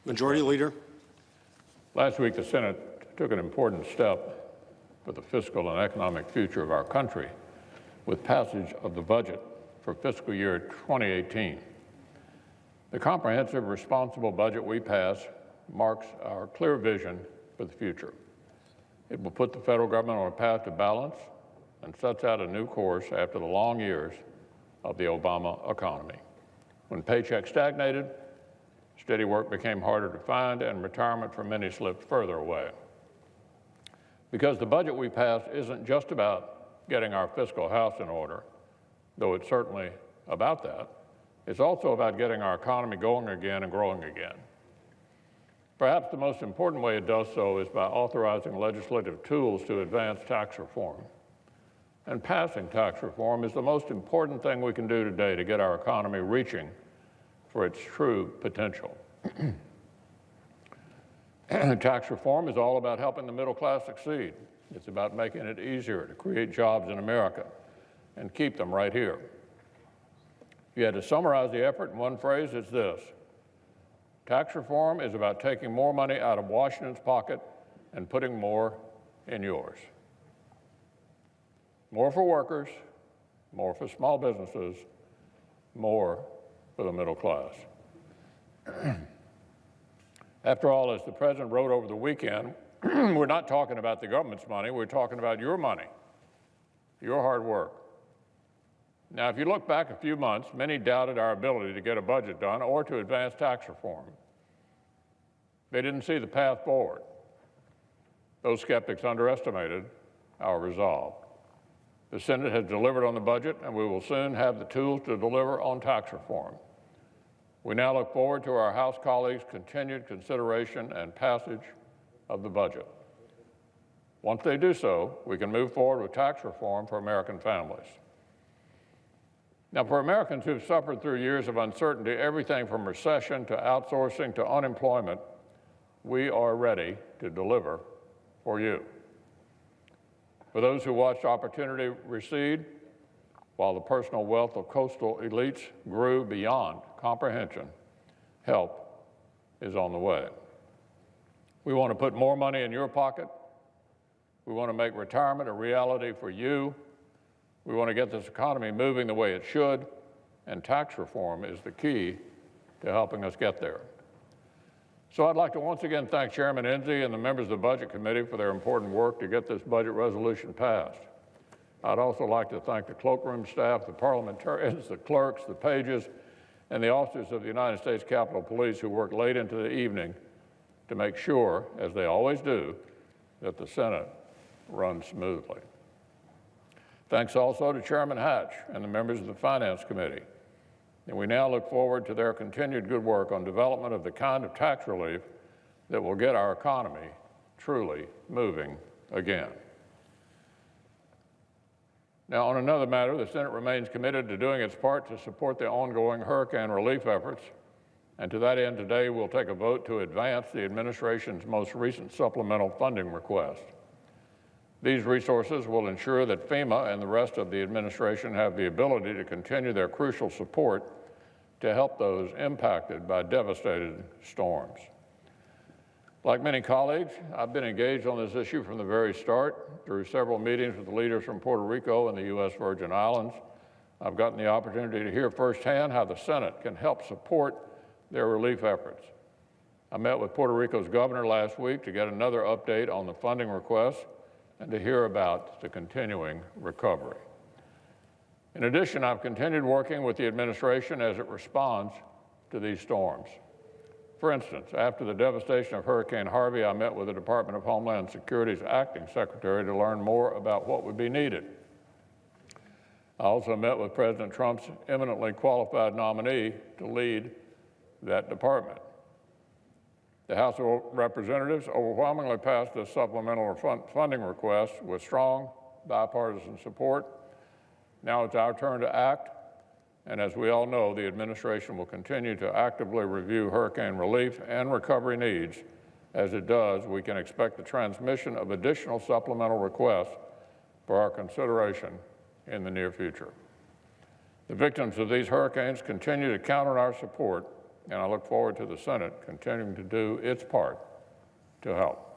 Majority Leader. Last week, the Senate took an important step for the fiscal and economic future of our country with passage of the budget for fiscal year 2018. The comprehensive, responsible budget we pass marks our clear vision for the future. It will put the federal government on a path to balance and sets out a new course after the long years of the Obama economy. When paychecks stagnated, steady work became harder to find, and retirement for many slipped further away. Because the budget we passed isn't just about getting our fiscal house in order, though it's certainly about that, it's also about getting our economy going again and growing again. Perhaps the most important way it does so is by authorizing legislative tools to advance tax reform. And passing tax reform is the most important thing we can do today to get our economy reaching for its true potential. Tax reform is all about helping the middle class succeed. It's about making it easier to create jobs in America and keep them right here. If you had to summarize the effort in one phrase, it's this: tax reform is about taking more money out of Washington's pocket and putting more in yours. More for workers, more for small businesses, more for the middle class. After all, as the President wrote over the weekend, we're not talking about the government's money, we're talking about your money, your hard work. Now, if you look back a few months, many doubted our ability to get a budget done or to advance tax reform. They didn't see the path forward. Those skeptics underestimated our resolve. The Senate has delivered on the budget, and we will soon have the tools to deliver on tax reform. We now look forward to our House colleagues' continued consideration and passage of the budget. Once they do so, we can move forward with tax reform for American families. Now, for Americans who've suffered through years of uncertainty, everything from recession to outsourcing to unemployment, we are ready to deliver for you. For those who watched opportunity recede, while the personal wealth of coastal elites grew beyond comprehension, help is on the way. We want to put more money in your pocket. We want to make retirement a reality for you. We want to get this economy moving the way it should, and tax reform is the key to helping us get there. So I'd like to once again thank Chairman Enzi and the members of the Budget Committee for their important work to get this budget resolution passed. I'd also like to thank the cloakroom staff, the parliamentarians, the clerks, the pages, and the officers of the United States Capitol Police who worked late into the evening to make sure, as they always do, that the Senate runs smoothly. Thanks also to Chairman Hatch and the members of the Finance Committee. And we now look forward to their continued good work on development of the kind of tax relief that will get our economy truly moving again. Now, on another matter, the Senate remains committed to doing its part to support the ongoing hurricane relief efforts. And to that end, today we'll take a vote to advance the administration's most recent supplemental funding request. These resources will ensure that FEMA and the rest of the administration have the ability to continue their crucial support to help those impacted by devastating storms. Like many colleagues, I've been engaged on this issue from the very start through several meetings with the leaders from Puerto Rico and the U.S. Virgin Islands. I've gotten the opportunity to hear firsthand how the Senate can help support their relief efforts. I met with Puerto Rico's governor last week to get another update on the funding request and to hear about the continuing recovery. In addition, I've continued working with the administration as it responds to these storms. For instance, after the devastation of Hurricane Harvey, I met with the Department of Homeland Security's acting secretary to learn more about what would be needed. I also met with President Trump's eminently qualified nominee to lead that department. The House of Representatives overwhelmingly passed this supplemental funding request with strong bipartisan support. Now it's our turn to act, and as we all know, the administration will continue to actively review hurricane relief and recovery needs. As it does, we can expect the transmission of additional supplemental requests for our consideration in the near future. The victims of these hurricanes continue to count on our support and I look forward to the Senate continuing to do its part to help.